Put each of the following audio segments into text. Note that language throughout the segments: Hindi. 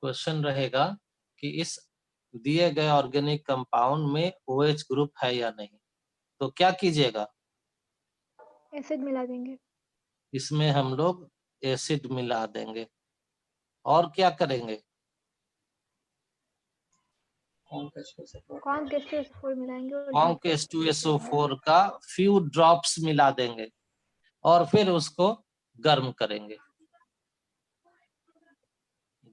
क्वेश्चन रहेगा कि इस दिए गए ऑर्गेनिक कंपाउंड में OH ग्रुप है या नहीं, तो क्या कीजिएगा, एसिड मिला देंगे। इसमें हम लोग एसिड मिला देंगे। और क्या करेंगे, कौन H2SO4 मिलाएंगे और कॉन्क हीट H2SO4 का फ्यू ड्रॉप्स मिला देंगे और फिर उसको गर्म करेंगे।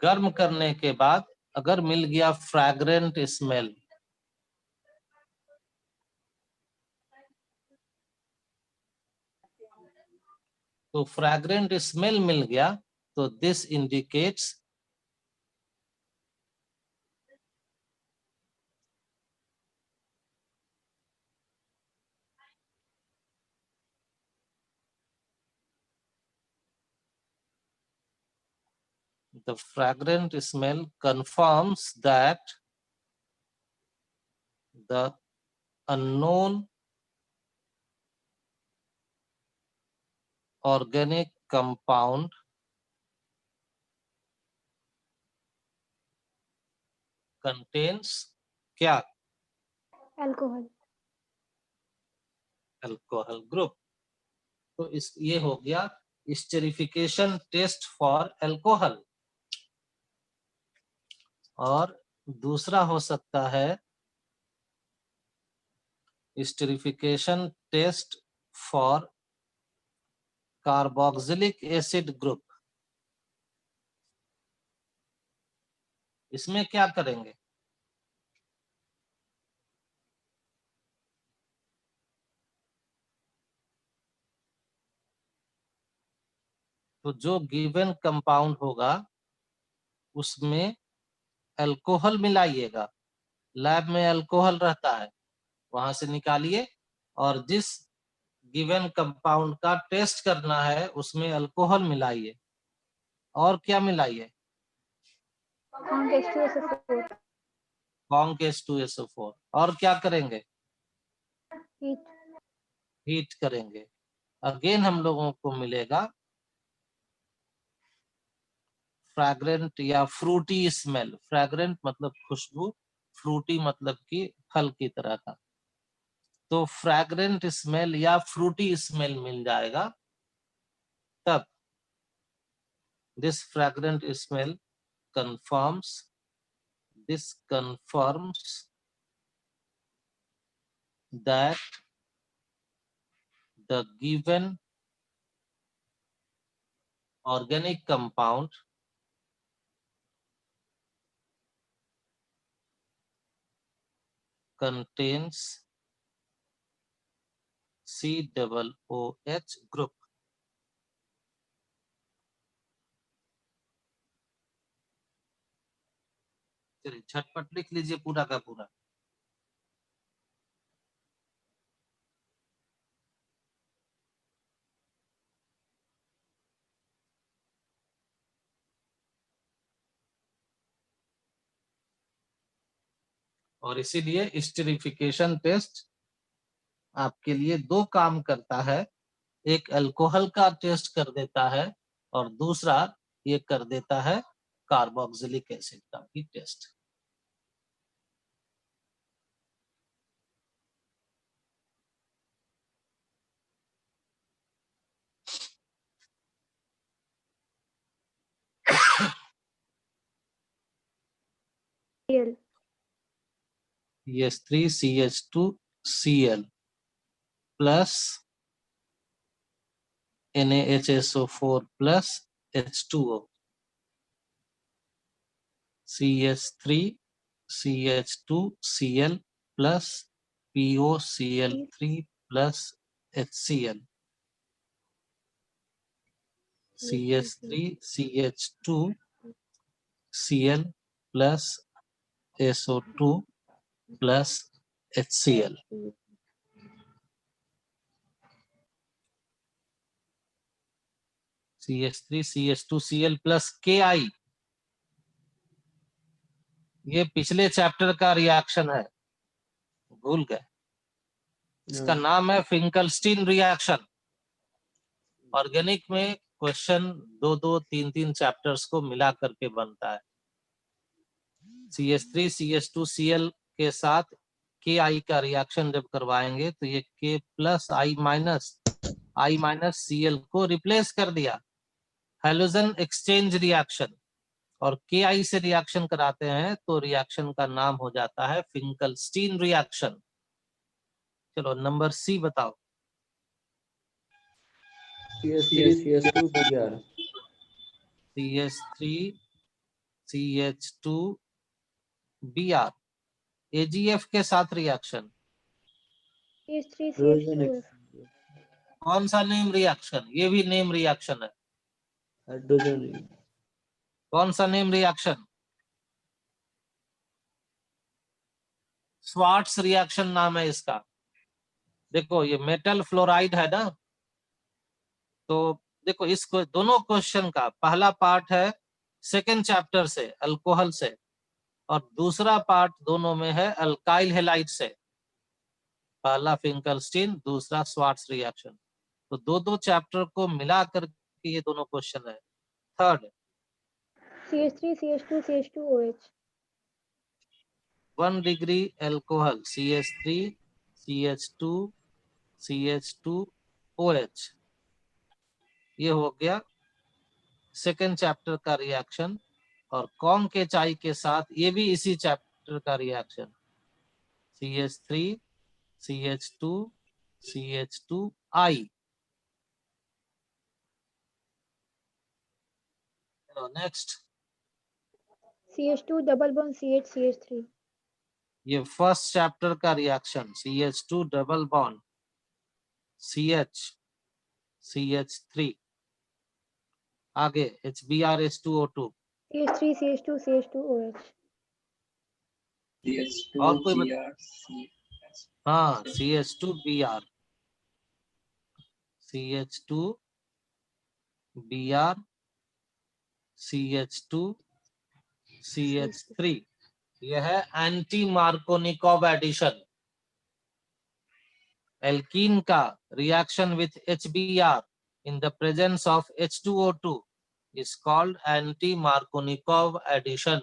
गर्म करने के बाद अगर मिल गया फ्रैग्रेंट स्मेल, तो फ्रैग्रेंट स्मेल मिल गया तो this indicates the fragrant smell confirms that the unknown organic compound contains क्या, अल्कोहल। Alcohol group. तो ये हो गया स्टेरिफिकेशन टेस्ट फॉर अल्कोहल। और दूसरा हो सकता है esterification test for carboxylic acid group. इसमें क्या करेंगे, तो जो गिवन कंपाउंड होगा उसमें अल्कोहल मिलाइएगा। लैब में अल्कोहल रहता है, वहां से निकालिए और जिस गिवन कंपाउंड का टेस्ट करना है उसमें अल्कोहल मिलाइए। और क्या मिलाइए, कौन H2SO4 कॉन्क H2SO4। और क्या करेंगे, हीट। हीट करेंगे। अगेन हम लोगों को मिलेगा फ्रैग्रेंट या फ्रूटी स्मेल। फ्रैग्रेंट मतलब खुशबू, फ्रूटी मतलब कि फल की तरह का। तो फ्रैग्रेंट स्मेल या फ्रूटी स्मेल मिल जाएगा, तब this fragrant smell confirms this confirms that the given organic compound contains COOH group। चलिए झटपट लिख लीजिए पूरा का पूरा। और इसीलिए स्टेरिफिकेशन टेस्ट आपके लिए दो काम करता है, एक अल्कोहल का टेस्ट कर देता है और दूसरा ये कर देता है कार्बोक्सिलिक एसिड का भी test. Cl CH3CH2Cl plus NaHSO4 plus H2O, CH3CH2Cl plus POCl3 plus HCl, CH3CH2Cl plus SO2 plus HCl। CH3CH2Cl plus KI, ये पिछले चैप्टर का रिएक्शन है, भूल गए। इसका नाम है फिंकलस्टीन रिएक्शन। ऑर्गेनिक में क्वेश्चन 2-2, 3-3 चैप्टर्स को मिला करके बनता है। CH3 CH2Cl के साथ Ki का रिएक्शन जब करवाएंगे तो ये K plus I minus Cl को रिप्लेस कर दिया, हैलोजन एक्सचेंज रिएक्शन। और Ki से रिएक्शन कराते हैं तो रिएक्शन का नाम हो जाता है फिंकलस्टीन रिएक्शन। चलो नंबर सी बताओ। CH3 CH2 Br CH3 CH2 Br AgF के साथ रिएक्शन, CH3 हाइड्रोजन CH2F कौन सा नेम रिएक्शन? ये भी नेम रिएक्शन है। हाइड्रोजन कौन सा नेम रिएक्शन? स्वार्ट्स रिएक्शन नाम है इसका। देखो ये मेटल फ्लोराइड है ना, तो देखो इसको दोनों क्वेश्चन का पहला पार्ट है सेकंड चैप्टर से अल्कोहल से, और दूसरा पार्ट दोनों में है अल्काइल हैलाइड से। पहला फिंकलस्टीन, दूसरा स्वार्ट्स रिएक्शन। तो दो चैप्टर को मिला करके ये दोनों क्वेश्चन है। Third, CH3 CH2 CH2OH 1 degree alcohol CH3 CH2 CH2OH, ये हो गया सेकेंड चैप्टर का रिएक्शन। और कॉन्ग के चाय के साथ ये भी इसी चैप्टर का reaction, CH3 CH2 CH2I। Next, CH2 double bond CH CH3 ये फर्स्ट चैप्टर का reaction CH2 double bond CH CH3। आगे HBr H2O2। CH3 CH2 CH2OH और कोई हाँ CH2Br CH2Br CH2 CH3। यह है एंटी मार्कोनिकॉव एडिशन। एल्कीन का reaction with HBr in the presence of H2O2 is called anti Markovnikov addition.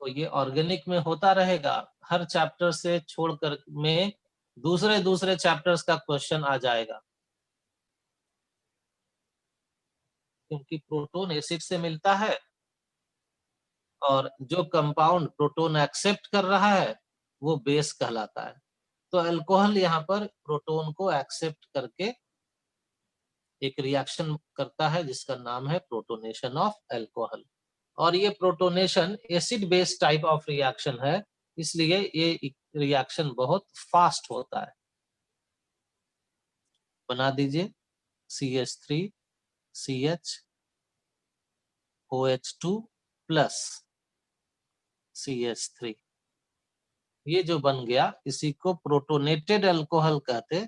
तो ये ऑर्गेनिक में होता रहेगा, हर चैप्टर से छोड़कर में दूसरे चैप्टर्स का क्वेश्चन आ जाएगा, क्योंकि प्रोटोन एसिड से मिलता है और जो कंपाउंड प्रोटोन एक्सेप्ट कर रहा है वो बेस कहलाता है। तो अल्कोहल यहाँ पर प्रोटोन को एक्सेप्ट करके एक रिएक्शन करता है जिसका नाम है प्रोटोनेशन ऑफ अल्कोहल। और ये protonation acid base type of reaction है, इसलिए ये रिएक्शन बहुत फास्ट होता है। बना दीजिए CH3 CH OH2 plus CH3। ये जो बन गया इसी को प्रोटोनेटेड अल्कोहल कहते,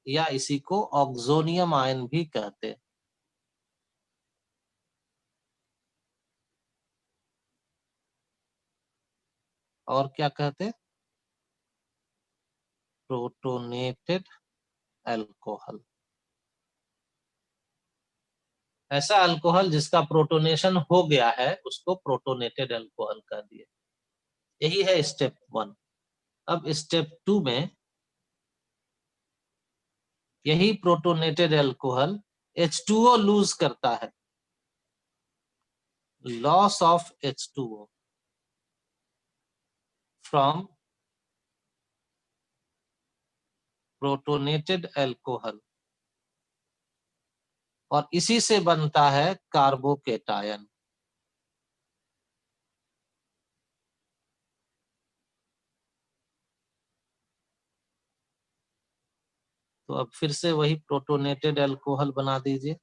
या इसी को ऑक्सोनियम आयन भी कहते। और क्या कहते? Protonated alcohol. ऐसा अल्कोहल जिसका प्रोटोनेशन हो गया है उसको प्रोटोनेटेड अल्कोहल कह दिए। यही है स्टेप 1। अब स्टेप 2 में यही प्रोटोनेटेड अल्कोहल H2O लूज करता है, loss of H2O from protonated alcohol, और इसी से बनता है कार्बोकेटायन। तो अब फिर से वही प्रोटोनेटेड अल्कोहल बना दीजिए।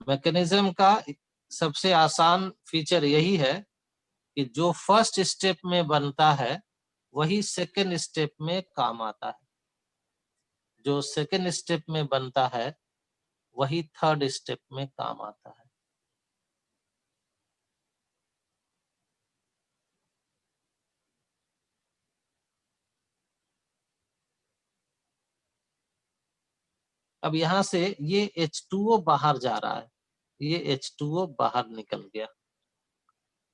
मैकेनिज्म का सबसे आसान फीचर यही है कि जो फर्स्ट स्टेप में बनता है वही सेकेंड स्टेप में काम आता है, जो सेकेंड स्टेप में बनता है वही थर्ड स्टेप में काम आता है। अब यहां से ये H2O बाहर जा रहा है, ये H2O बाहर निकल गया।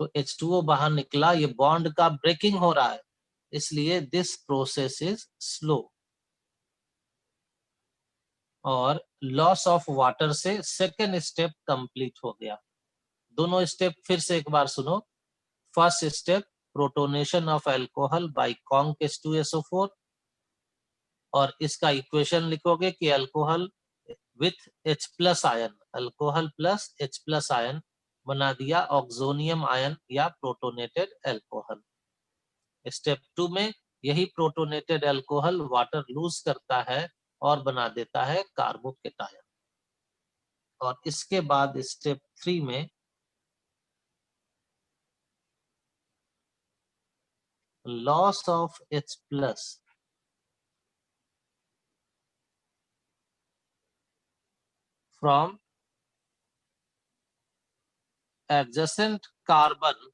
तो H2O बाहर निकला, ये बॉन्ड का ब्रेकिंग हो रहा है, इसलिए दिस प्रोसेस इज स्लो। और लॉस ऑफ वाटर से सेकेंड स्टेप कंप्लीट हो गया। दोनों स्टेप फिर से एक बार सुनो। First step, protonation of alcohol by conc H2SO4, और इसका इक्वेशन लिखोगे कि alcohol with H plus ion, alcohol plus H plus ion बना दिया ऑक्सोनियम आयन या प्रोटोनेटेड अल्कोहल। स्टेप 2 में यही प्रोटोनेटेड अल्कोहल वाटर लूज करता है और बना देता है कार्बोकेटायन। और इसके बाद स्टेप 3 में loss of H plus from adjacent carbon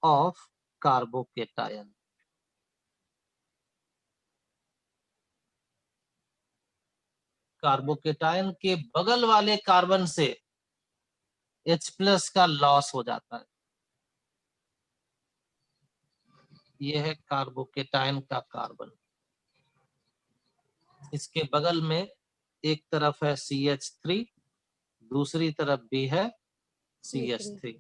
of carbocation। Carbocation के बगल वाले कार्बन से H प्लस का लॉस हो जाता है। यह है कार्बोकेटायन का कार्बन। इसके बगल में एक तरफ है CH3, दूसरी तरफ भी है CH3।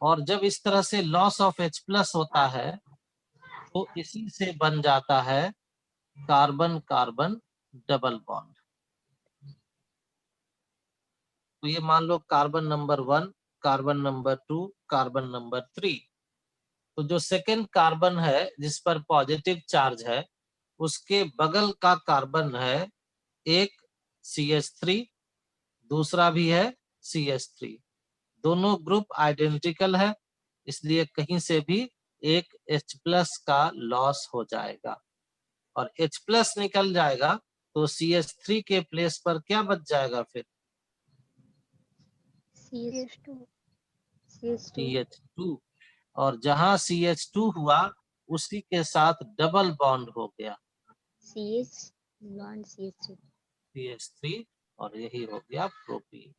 और जब इस तरह से लॉस ऑफ H प्लस होता है तो इसी से बन जाता है कार्बन कार्बन डबल बॉन्ड। तो ये मान low carbon number 1, carbon number 2, carbon number 3। तो जो सेकेंड कार्बन है जिस पर पॉजिटिव चार्ज है, उसके बगल का कार्बन है एक CH3, दूसरा भी है CH3। दोनों ग्रुप आइडेंटिकल है, इसलिए कहीं से भी एक H प्लस का लॉस हो जाएगा और H प्लस निकल जाएगा तो CH3 के प्लेस पर क्या बच जाएगा फिर? CH2। और जहां CH2 हुआ उसी के साथ डबल बॉन्ड हो गया CH3, और यही हो गया प्रोपीन।